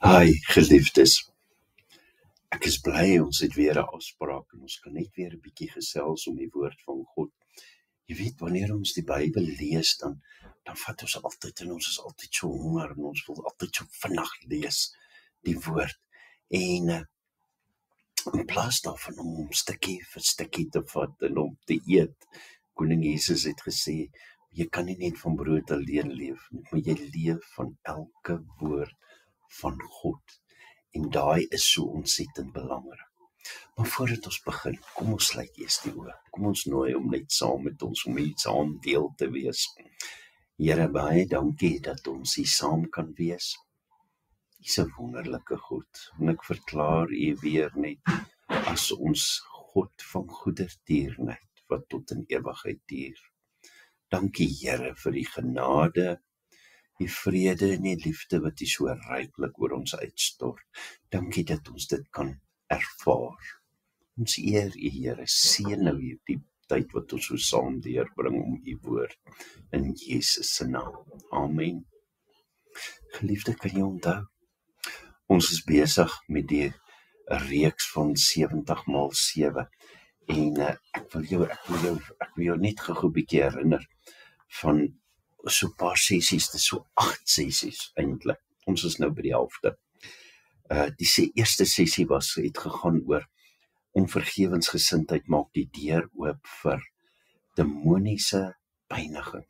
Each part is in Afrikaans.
Hi, geliefdes. Ek is bly ons het weer 'n afspraak en ons kan net weer 'n bietjie gesels om die woord van God. Jy weet, wanneer ons die Bybel lees, dan vat ons altyd en ons is altyd so honger en ons wil altyd so vinnig lees die woord. En in plaas daarvan om stukkie vir stukkie te vat en om te eet, Koning Jesus het gesê, jy kan nie net van brood alleen leef nie, maar jy leef van elke woord van God. En daai is so ontsettend belangrik. Maar voordat ons begin, kom ons sluit eers die oë. Kom ons nooi hom net saam met ons, om hier saam deel te wees. Here, baie dankie dat ons hier saam kan wees. U is 'n wonderlike God, en ek verklaar u weer net as ons God van goedertierenheid, wat tot in ewigheid duur. Dankie Here vir die genade, die vrede en die liefde wat u so ryklik oor ons uitstort. Dankie dat ons dit kan ervaar. Ons eer u Here, seën nou hierdie tyd wat ons so saam deurbring om u woord in Jesus se naam. Amen. Geliefde, kan jy onthou? Ons is besig met die reeks van 70x7 en ek wil jou net gou 'n bietjie herinner van so 'n paar sessies, dis so 8 sessies eintlik. Ons is nou by die helfte. Die eerste sessie het gegaan oor onvergewensgesindheid maak die deur oop vir demoniese pyniging.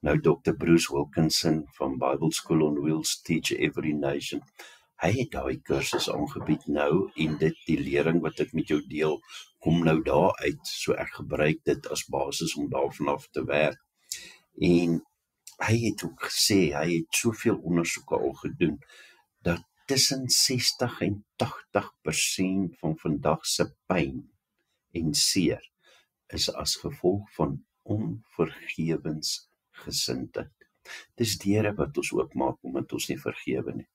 Nou Dr. Bruce Wilkinson van Bible School on Wheels, Teach Every Nation, hy het daai kursus aangebied nou, en die lering wat ek met jou deel, kom nou daar uit, so ek gebruik dit as basis om daarvan af te werk. En hy het ook gesê, hy het soveel ondersoeke al gedoen, dat tussen 60 en 80% van vandag se pyn en seer is as gevolg van onvergewensgesindheid. Dis deure wat ons oopmaak omdat ons nie vergewe nie.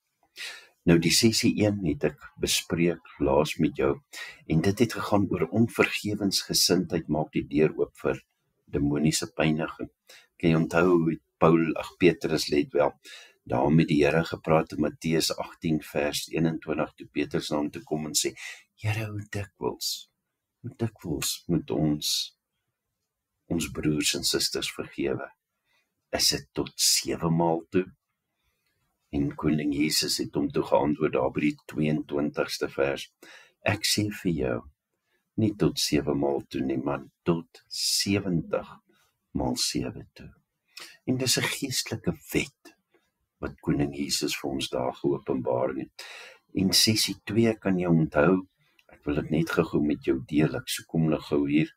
Nou die sessie 1 het ek bespreek laas met jou, en dit het gegaan oor onvergewensgesindheid maak die deur oop vir demoniese pyniging. Kan jy onthou hoe Petrus let wel, daar met die Here gepraat in Matteus 18 vers 21, toe Petrus na hom toe kom en sê, Here, hoe dikwels moet ons broers en susters vergewe? Is dit tot 7 maal toe? En Koning Jesus het hom toe geantwoord daar by die 22ste vers, ek sê vir jou, nie tot 7 maal toe nie, maar tot 70x7 toe. En dis 'n geestelike wet wat Koning Jesus vir ons daar geopenbaar het. En sessie 2 kan jy onthou, ek wil dit net gou met jou deel, ek soek hom nou gou hier,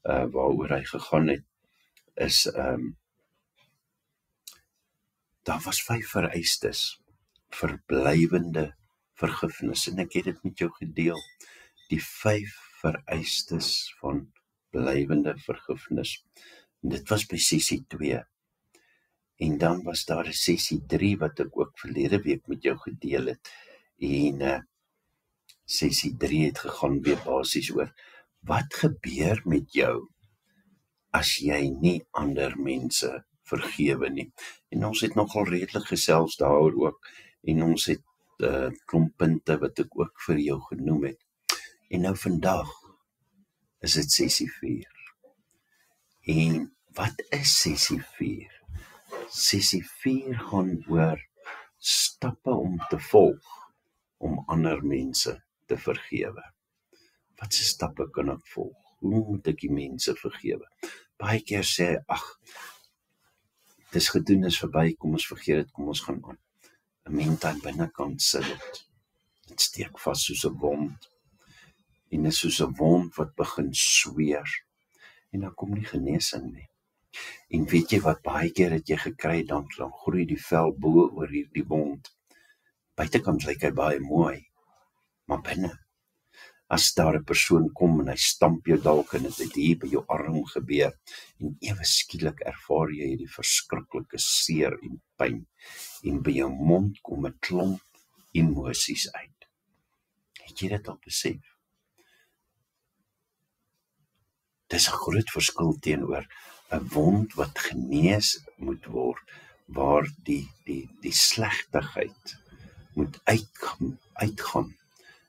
waaroor hy gegaan het, is, daar was 5 vereistes vir blywende vergifnis, en ek het dit met jou gedeel, die 5 vereistes van blywende vergifnis. En dit was by sessie 2. En dan was daar 'n sessie 3 wat ek ook verlede week met jou gedeel het. En sessie 3 het gegaan weer basies oor wat gebeur met jou as jy nie ander mense vergewe nie. En ons het nogal redelik gesels daaroor ook, en ons het klomp punte wat ek ook vir jou genoem het. En nou vandag is dit sessie 4. En wat is sessie 4? Sessie 4 gaan oor stappe om te volg om ander mense te vergewe. Wat se stappe kan ek volg? Hoe moet ek die mense vergewe? Baie keer sê, dis gedoen, is verby, kom ons vergeet dit, kom ons gaan aan. 'n Mens aan binnekant sit dit steek vas soos 'n wond, en is soos 'n wond wat begin sweer, en dan kom nie genesing nie. En weet jy wat, baie keer het jy gekry, dan groei die vel bo oor hierdie wond. Buitekant lyk hy baie mooi, maar binne, as daar 'n persoon kom en hy stamp jou dalk, en dit het hier by jou arm gebeur, en ewe skielik ervaar jy hierdie verskriklike seer en pyn, en by jou mond kom 'n klomp emosies uit. Het jy dit al besef? Dis 'n groot verskil teenoor 'n wond wat genees moet word, waar die slegtigheid moet uitgaan.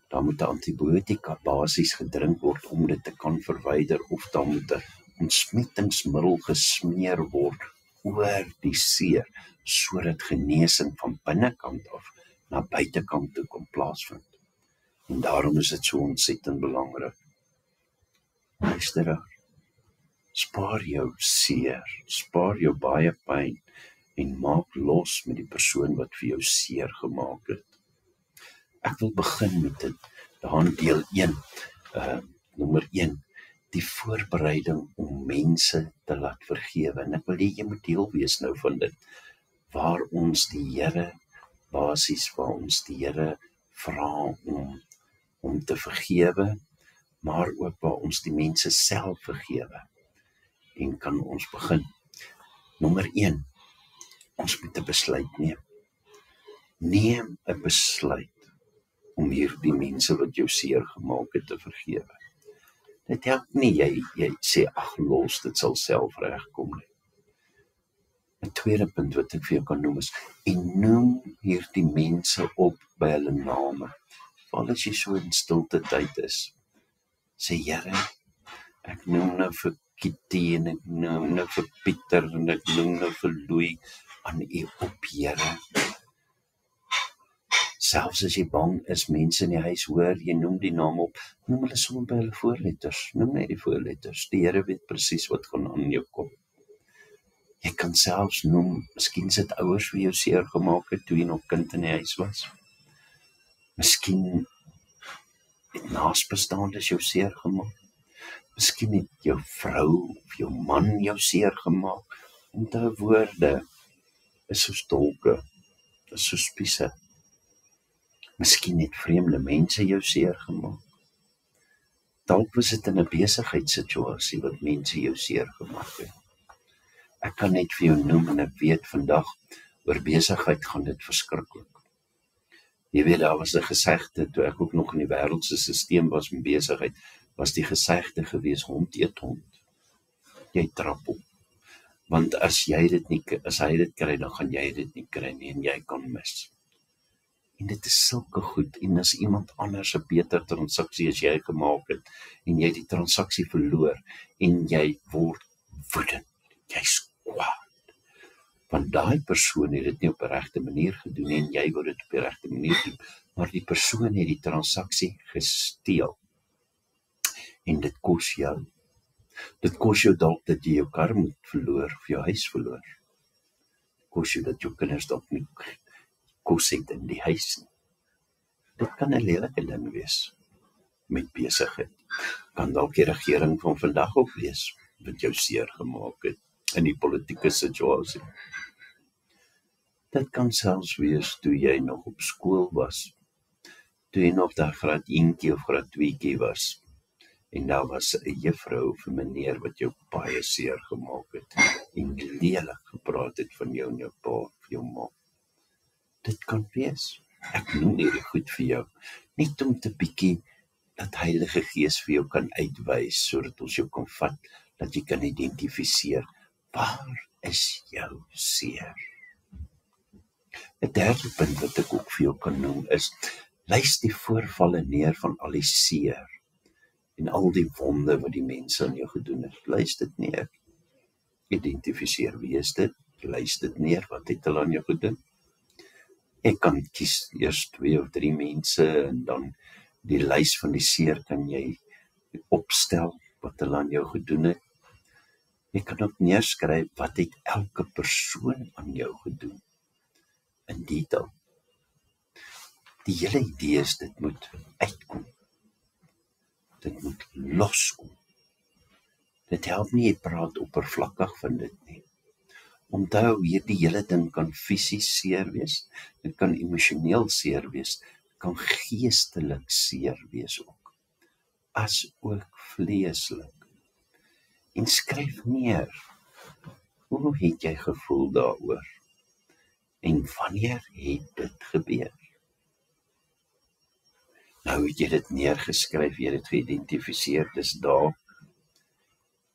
Daar moet 'n antibiotika basies gedrink word om dit te kan verwyder, of daar moet 'n ontsmettingsmiddel gesmeer word oor die seer, sodat genesing van binnekant af na buitekant toe kan plaasvind. En daarom is dit so ontsettend belangrik. Luisteraar, spaar jou seer, spaar jou baie pyn en maak los met die persoon wat vir jou seer gemaak het. Ek wil begin met dit, daarin deel 1, nommer 1, die voorbereiding om mense te laat vergewe. En ek wil jy moet deel wees nou van dit, waar ons die Here vra om te vergewe, maar ook waar ons die mense self vergewe. En kan ons begin. Nommer 1, ons moet 'n besluit neem. Neem 'n besluit om hierdie mense wat jou seer gemaak het te vergewe. Dit help nie, jy sê, ag los, dit sal self regkom nie. 'n tweede punt wat ek vir jou kan noem is, en noem hierdie mense op by hulle name. Veral as jy so in stilte tyd is. Sê, Here, ek noem nou vir Kitty, en ek noem nou vir Pieter, en ek noem nou vir Louis aan U op, Here. Selfs as jy bang is, mense in die huis hoor, jy noem die naam op, noem hulle sommer by hulle voorletters, noem net die voorletters, die Here weet presies wat gaan aan jou kop. Jy kan selfs noem, miskien sit ouers vir jou seer gemaak het, toe jy nog kind in die huis was. Miskien het naasbestaandes jou seer gemaak. Miskien het jou vrou of jou man jou seer gemaak. Onthou, woorde is soos dolke, is soos spiese. Miskien het vreemde mense jou seer gemaak. Dalk was dit in 'n besigheidssituasie wat mense jou seer gemaak het. Ek kan net vir jou noem, en ek weet vandag, oor besigheid gaan dit verskriklik. Jy weet, daar was 'n gesegde, toe ek ook nog in die wêreldse stelsel was met besigheid, was die gesegde gewees, hond eet hond. Jy trap op. Want as hy dit kry, dan gaan jy dit nie kry nie, en jy kan mis. En dit is sulke goed, en as iemand anders 'n beter transaksie as jy gemaak het, en jy die transaksie verloor, en jy word woedend, jy's kwaad, want daai persoon het dit nie op die regte manier gedoen, en jy wou dit op die regte manier doen, maar die persoon het die transaksie gesteel, en dit kos jou. Dit kos jou dalk dat jy jou kar moet verloor, of jou huis verloor. Dit kos jou dat jou kinders dalk nie kos het in die huis nie. Dit kan 'n lelike ding wees, met besigheid. Kan dalk die regering van vandag ook wees, wat jou seer gemaak het, in die politieke situasie. Dit kan selfs wees, toe jy nog op skool was, toe jy nog daar graad 1 of graad 2 was, en daar was 'n juffrou of 'n meneer wat jou baie seer gemaak het, en lelik gepraat het van jou en jou pa of jou ma. Dit kan wees. Ek noem hierdie goed vir jou, net om te bietjie, dat Heilige Gees vir jou kan uitwys, sodat ons jou kan vat, dat jy kan identifiseer, waar is jou seer? 'n derde punt wat ek ook vir jou kan noem is, lys die voorvalle neer van al die seer, en al die wonde wat die mense aan jou gedoen het. Lys dit neer. Identifiseer, wie is dit? Lys dit neer, wat het hulle aan jou gedoen? Ek kan kies eers 2 of 3 mense, en dan die lys van die seer kan jy opstel, wat hulle aan jou gedoen het. Jy kan ook neerskryf, wat het elke persoon aan jou gedoen, in detail. Die hele idee is, dit moet uitkom. Dit moet loskom. Dit help nie, jy praat oppervlakkig van dit nie. Onthou, hierdie hele ding kan fisies seer wees, dit kan emosioneel seer wees, kan geestelik seer wees ook, as ook vleeslik. En skryf neer, hoe het jy gevoel daaroor? En wanneer het dit gebeur? Nou het jy dit neergeskryf, jy het dit geïdentifiseer, dis daar.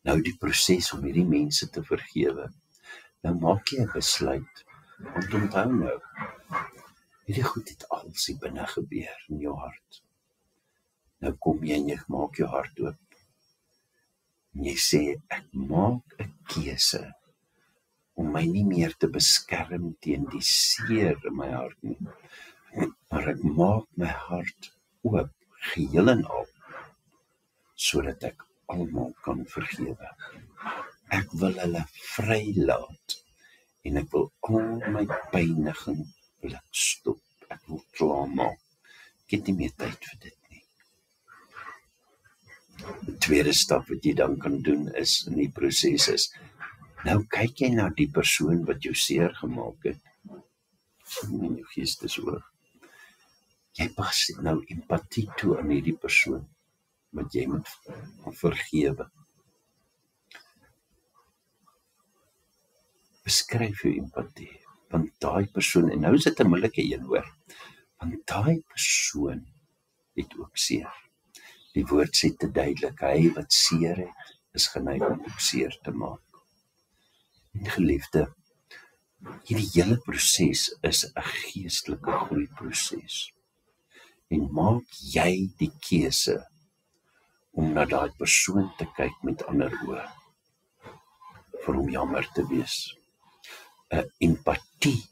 Nou die proses om hierdie mense te vergewe. Nou maak jy 'n besluit, want onthou nou, Hierdie goed het als hier binne gebeur in jou hart. Nou kom jy en jy maak jou hart oop. En jy sê, ek maak 'n keuse om my nie meer te beskerm teen die seer in my hart nie. Maar ek maak my hart oop, geheel en al, sodat ek almal kan vergewe. Ek wil hulle vrylaat en ek wil al my pyniging wil ek stop. Ek wil klaarmaak. Ek het nie meer tyd vir dit nie. Die tweede stap wat jy dan kan doen is in die proses is, nou kyk jy na die persoon wat jou seer gemaak het. In jou geestesoog. Jy pas nou empatie toe aan hierdie persoon wat jy moet vergewe. Beskryf jou empatie, want daai persoon, en nou is dit 'n moeilike een hoor, want daai persoon het ook seer. Die woord sê te duidelik, hy wat seer het, is geneig om ook seer te maak. En geliefde, hierdie hele proses is 'n geestelike groeiproses. En maak jy die keuse om na daai persoon te kyk met ander oë, vir hom jammer te wees, 'n empatie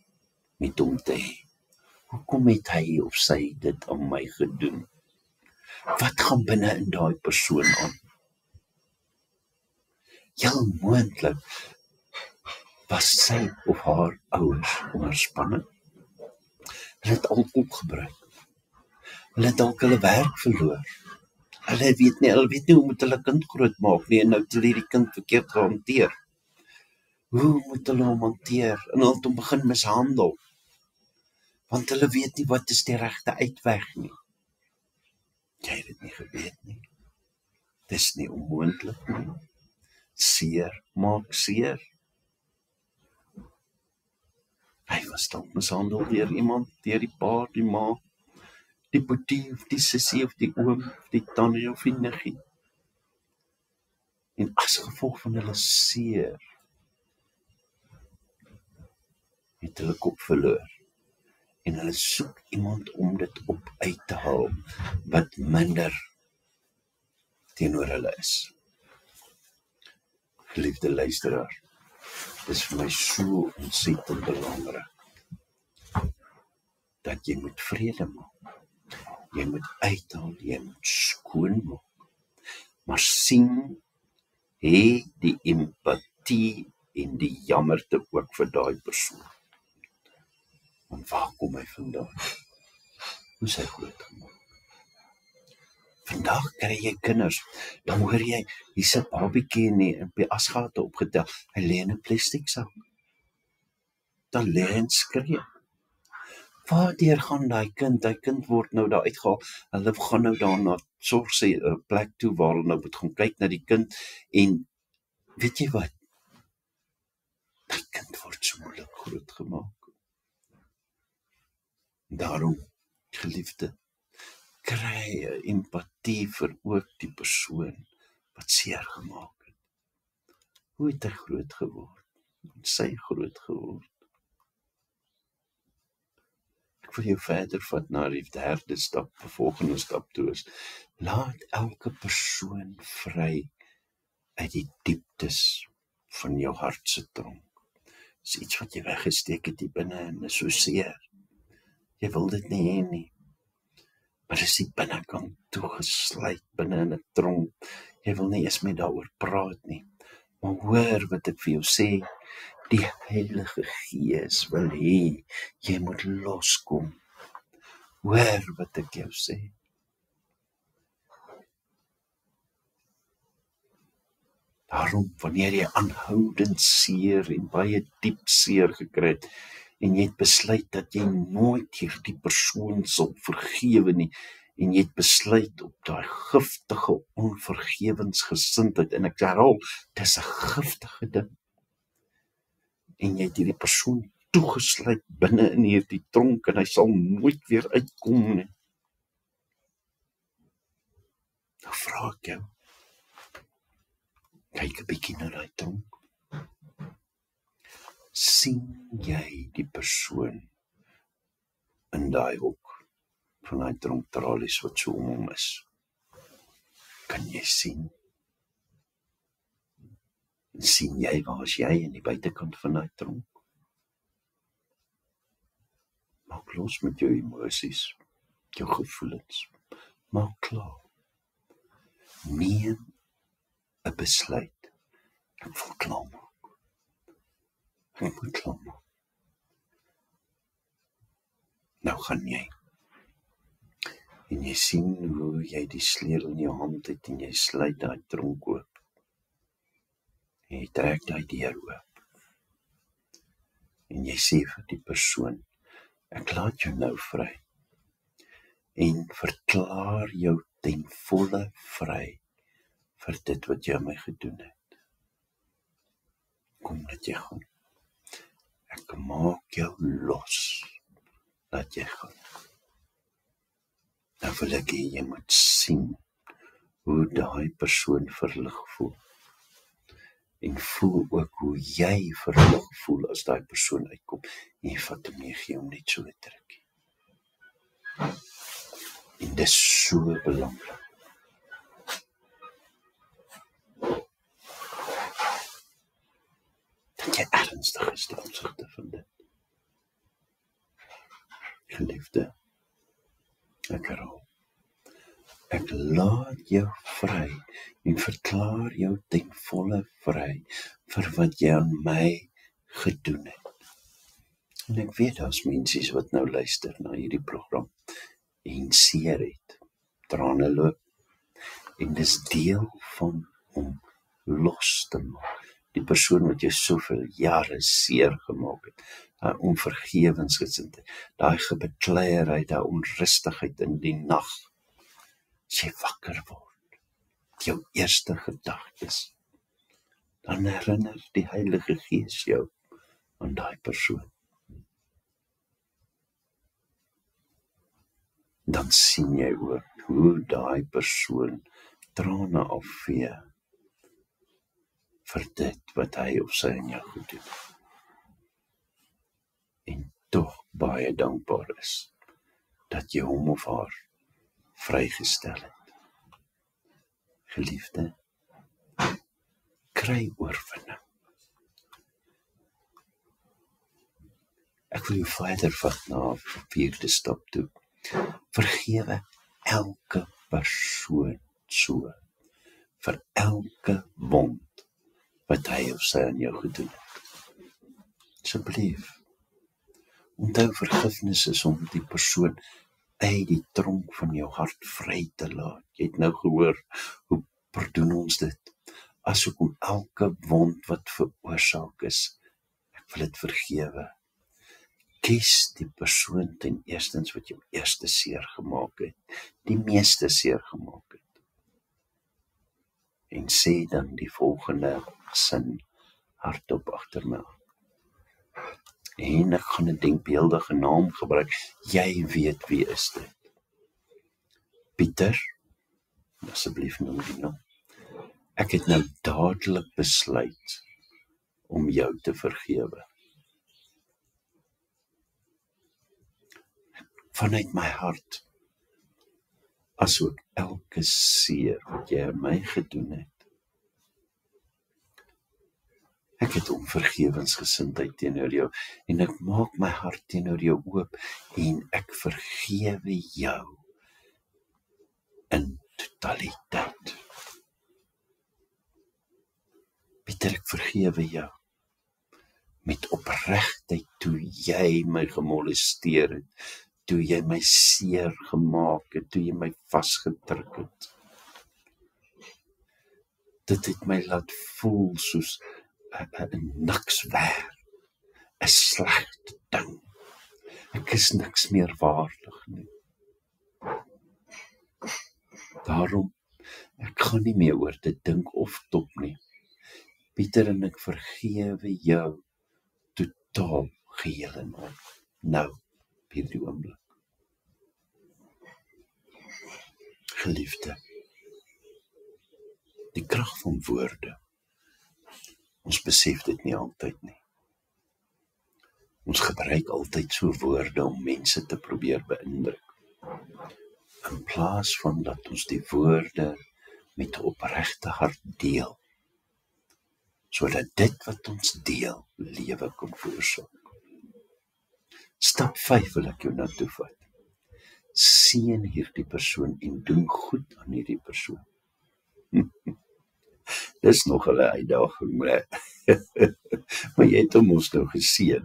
met hom te hê. Hoekom het hy of sy dit aan my gedoen? Wat gaan binne in daai persoon aan? Heel moontlik was sy of haar ouers onderspanning. Hulle het alkohol gebruik. Hulle het dalk hulle werk verloor. Hulle weet nie hoe moet hulle kind grootmaak nie, en nou het hulle die kind verkeerd gehanteer. Hoe moet hulle hom hanteer? En hulle het hom begin mishandel. Want hulle weet nie wat is die regte uitweg nie. Jy het dit nie geweet nie. Dis nie onmoontlik nie. Seer maak seer. Hy was dalk mishandel deur iemand, deur die pa, die ma, die boetie of die sussie of die oom of die tannie of die niggie. En as gevolg van hulle seer het hulle kop verloor. En hulle soek iemand om dit op uit te haal wat minder teenoor hulle is. Geliefde luisteraar, dis vir my so ontsettend belangrik dat jy moet vrede maak. Jy moet uithaal, jy moet skoon maak. Maar sien, hê die empatie en die jammerte ook vir daai persoon. Want waar kom hy vandaan? Hoe is hy groot gemaak? Vandag kry jy kinders, dan hoor jy, hier sit babiekie en die asgate opgetel, hy lê in 'n plastiek sak. Dan lê hy en skree. Waardeur gaan daai kind word nou daar uitgehaal, hulle gaan nou daar na sorg sê 'n plek toe waar hulle nou moet gaan kyk na die kind, en weet jy wat? Die kind word so moeilik groot gemaak. Daarom, geliefde, kry 'n empatie vir ook die persoon wat seer gemaak het. Hoe het hy groot geword? En sy groot geword? Ek wil jou verder vat na die derde stap, die volgende stap toe is, laat elke persoon vry uit die dieptes van jou hartse tronk. Dis iets wat jy weggesteek het hier binne en is so seer. Jy wil dit nie hê nie. Maar dis die binnekant toegesluit binne in 'n tronk. Jy wil nie eens meer daaroor praat nie. Maar hoor wat ek vir jou sê, die Heilige Gees wil hê, jy moet loskom. Hoor wat ek jou sê. Daarom, wanneer jy aanhoudend seer en baie diep seer gekry het, en jy het besluit dat jy nooit hierdie persoon sal vergewe nie, en jy het besluit op daai giftige onvergewensgesindheid, en ek herhaal, dis 'n giftige ding, en jy het hierdie persoon toegesluit binne in hierdie tronk, en hy sal nooit weer uitkom nie. Nou vra ek jou, kyk 'n bietjie na daai tronk. Sien jy die persoon in daai hoek van daai tronktralies wat so om hom is. Kan jy sien? Sien jy waar is jy in die buitekant van daai tronk? Maak los met jou emosies, jou gevoelens. Maak klaar. Neem 'n besluit. Ek wil klaar maak. Ek moet klaar maak. Nou gaan jy. En jy sien hoe jy die sleutel in jou hand het en jy sluit daai tronk oop. En jy trek daai deur oop. En jy sê vir die persoon, ek laat jou nou vry. En verklaar jou ten volle vry vir dit wat jy aan my gedoen het. Kom dat jy gaan. Ek maak jou los. Laat jy gaan. Dan wil ek hê jy moet sien hoe daai persoon verlig voel. En voel ook hoe jy verlig voel as daai persoon uitkom. En jy vat hom nie, gee hom net so 'n drukkie. En dit is so belangrik. Dat jy ernstig is ten opsigte van dit. Geliefde, ek herhaal. Ek laat jou vry en verklaar jou ten volle vry vir wat jy aan my gedoen het. En ek weet daar's mense wat nou luister na hierdie program en seer het, trane loop, en dis deel van om los te maak. Die persoon wat jy soveel jare seer gemaak het, daai onvergewensgesindheid, daai gebekleierheid, daai onrustigheid in die nag, as jy wakker word, jou eerste gedagtes, dan herinner die Heilige Gees jou aan daai persoon. Dan sien jy ook hoe daai persoon trane afvee vir dit wat hy of sy aan jou gedoen het. En tog baie dankbaar is dat jy hom of haar vrygestel het. Geliefde, kry oorwinning. Ek wil jou verder vat na 'n 4de stap toe. Vergewe elke persoon so, vir elke wond wat hy of sy aan jou gedoen het. Asseblief, onthou vergifnis is om die persoon uit die tronk van jou hart vry te laat. Jy het nou gehoor, hoe doen ons dit? Asook om elke wond wat veroorsaak is, ek wil dit vergewe. Kies die persoon ten eerstens wat jou eerste seer gemaak het, die meeste seer gemaak het. En sê dan die volgende sin hardop agter my. En ek gaan 'n denkbeeldige naam gebruik. Jy weet wie is dit. Pieter, asseblief noem die naam. Ek het nou dadelik besluit om jou te vergewe. Vanuit my hart, asook elke seer wat jy aan my gedoen het. Ek het onvergewensgesindheid teenoor jou, en ek maak my hart teenoor jou oop, en ek vergewe jou in totaliteit. Pieter, ek vergewe jou met opregtheid toe jy my gemolesteer het, toe jy my seer gemaak het, toe jy my vasgedruk het. Dit het my laat voel soos 'n niks werd, 'n slegte ding. Ek is niks meer waardig nie. Daarom, ek gaan nie meer oor dit dink of top nie. Pieter, en ek vergewe jou totaal geheel en al. Nou, op hierdie oomblik. Geliefde, die krag van woorde, ons besef dit nie altyd nie. Ons gebruik altyd so woorde om mense te probeer beïndruk. In plaas van dat ons die woorde met 'n opregte hart deel, sodat dit wat ons deel, lewe kan veroorsaak. Stap 5 wil ek jou na toe vat. Seën hierdie persoon en doen goed aan hierdie persoon. Dis nog 'n uitdaging, maar jy het hom ons nou geseën.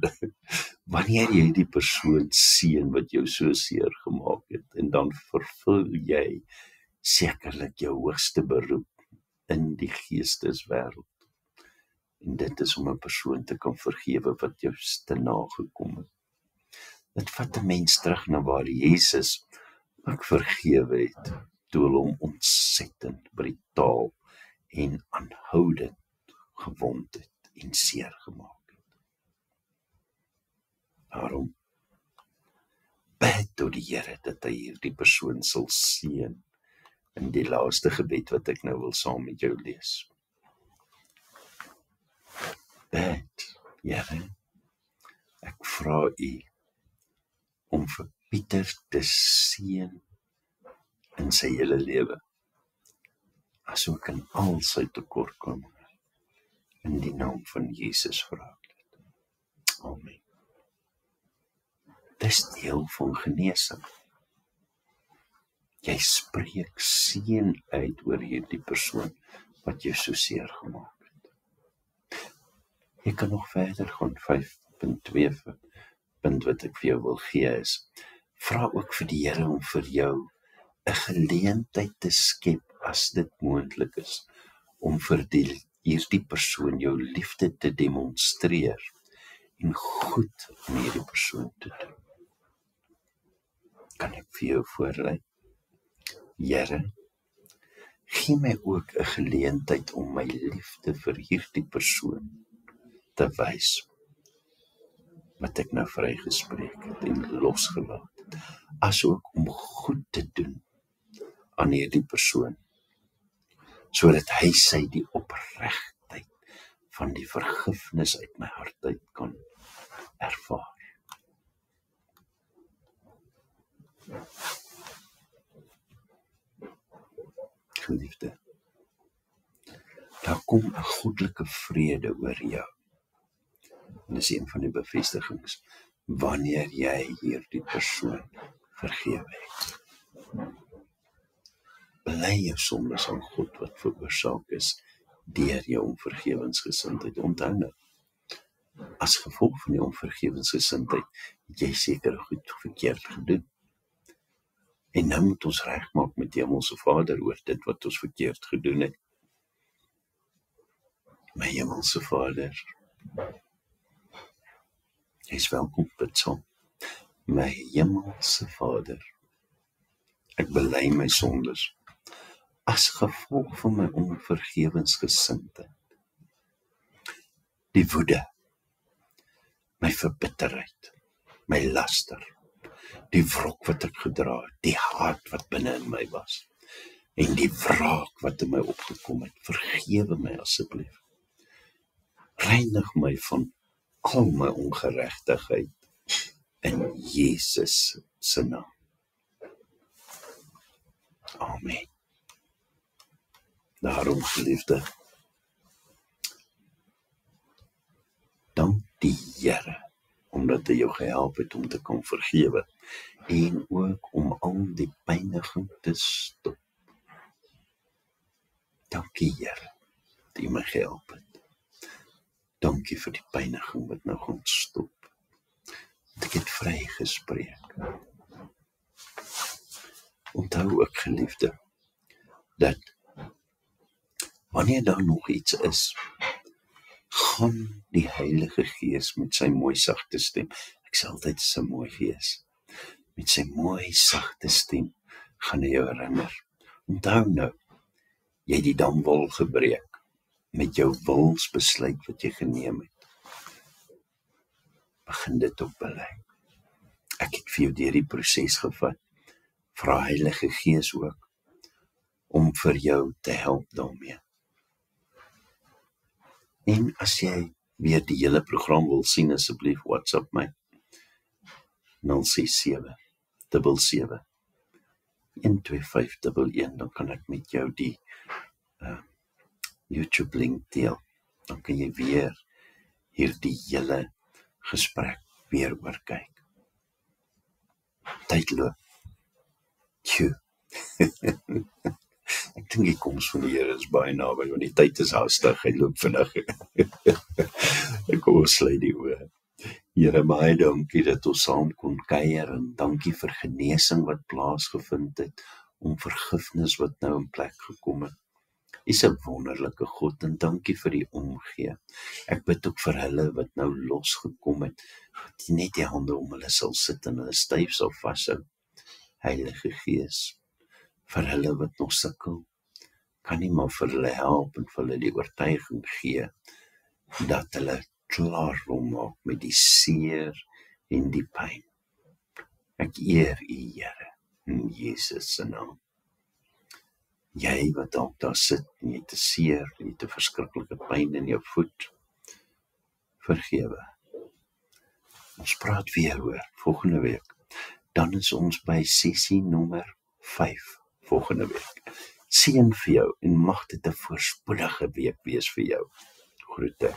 Wanneer jy die persoon seën wat jou so seer gemaak het, en dan vervul jy sekerlik jou hoogste beroep in die geesteswêreld. En dit is om 'n persoon te kan vergewe wat jou te nagekom het. Dit vat 'n mens terug na waar Jesus ook vergewe het, toe hulle hom ontsettend brutaal en aanhoudend gewond het en seer gemaak het. Daarom bid tot die Here dat hy hierdie persoon sal seën in die laaste gebed wat ek nou wil saam met jou lees. Bid, Here, ek vra U om vir Pieter te seën in sy hele lewe, asook in al sy tekortkominge. In die naam van Jesus vra ek dit. Amen. Dis deel van genesing. Jy spreek seën uit oor hierdie persoon wat jou so seer gemaak het. Jy kan nog verder gaan. 5.2 punt wat ek vir jou wil gee is, vra ook vir die Here om vir jou 'n geleentheid te skep, as dit moontlik is, om vir hierdie persoon jou liefde te demonstreer en goed aan hierdie persoon te doen. Kan ek vir jou voorlei? Here, gee my ook 'n geleentheid om my liefde vir hierdie persoon te wys, wat ek nou vrygespreek het en losgelaat het, asook om goed te doen aan hierdie persoon, sodat hy sy die opregtheid van die vergifnis uit my hart uit kan ervaar. Geliefde, daar kom 'n goddelike vrede oor jou. En dis een van die bevestigings, wanneer jy hierdie persoon vergewe het. Bely jou sondes aan God wat veroorsaak is deur jou onvergewensgesindheid. Onthou nou, as gevolg van die onvergewensgesindheid het jy seker goed verkeerd gedoen. En nou moet ons regmaak met die Hemelse Vader oor dit wat ons verkeerd gedoen het. My Hemelse Vader, jy is welkom bid saam. My Hemelse Vader, ek bely my sondes as gevolg van my onvergewensgesindheid, die woede, my verbitterheid, my laster, die wrok wat ek gedra het, die haat wat binne in my was, en die wraak wat in my opgekom het. Vergewe my asseblief. Reinig my van al my ongeregtigheid in Jesus se naam. Amen. Daarom, geliefde, dank die Here, omdat hy jou gehelp het om te kan vergewe, en ook om al die pyniging te stop. Dankie, Here, dat jy my gehelp het. Dankie vir die pyniging wat nou gaan stop. Dat ek het vrygespreek. Onthou ook, geliefde, dat wanneer daar nog iets is, gaan die Heilige Gees met sy mooi sagte stem, ek sê altyd sy mooi gees, met sy mooi sagte stem, gaan hy jou herinner. Onthou nou, jy het die damwol gebreek, met jou wilsbesluit wat jy geneem het. Begin dit op bely. Ek het vir jou deur die proses gevat, vra Heilige Gees ook, om vir jou te help daarmee. En as jy weer die hele program wil sien, asseblief WhatsApp my 067 77 12511, dan kan ek met jou die YouTube link deel. Dan kan jy weer hierdie hele gesprek weer oorkyk. Tyd loop. Tjoe. Ek dink die koms van die Here is baie naby, want die tyd is haastig, hy loop vinnig. Kom ons sluit die oë. Here, baie dankie dat ons saam kon kuier, en dankie vir genesing wat plaasgevind het, om vergifnis wat nou in plek gekom het. U is 'n wonderlike God, en dankie vir die omgee. Ek bid ook vir hulle wat nou losgekom het, dat jy net die hande om hulle sal sit en hulle styf sal vashou. Heilige Gees, vir hulle wat nog sukkel, kan nie maar vir hulle help en vir hulle die oortuiging gee, dat hulle klaar wil maak met die seer en die pyn. Ek eer U, Here, in Jesus se naam. Jy wat dalk daar sit, en jy het 'n seer, jy het 'n verskriklike pyn in jou voet, vergewe. Ons praat weer oor volgende week. Dan is ons by sessie nommer 5 volgende week. Seën vir jou, en mag dit 'n voorspoedige week wees vir jou. Groete.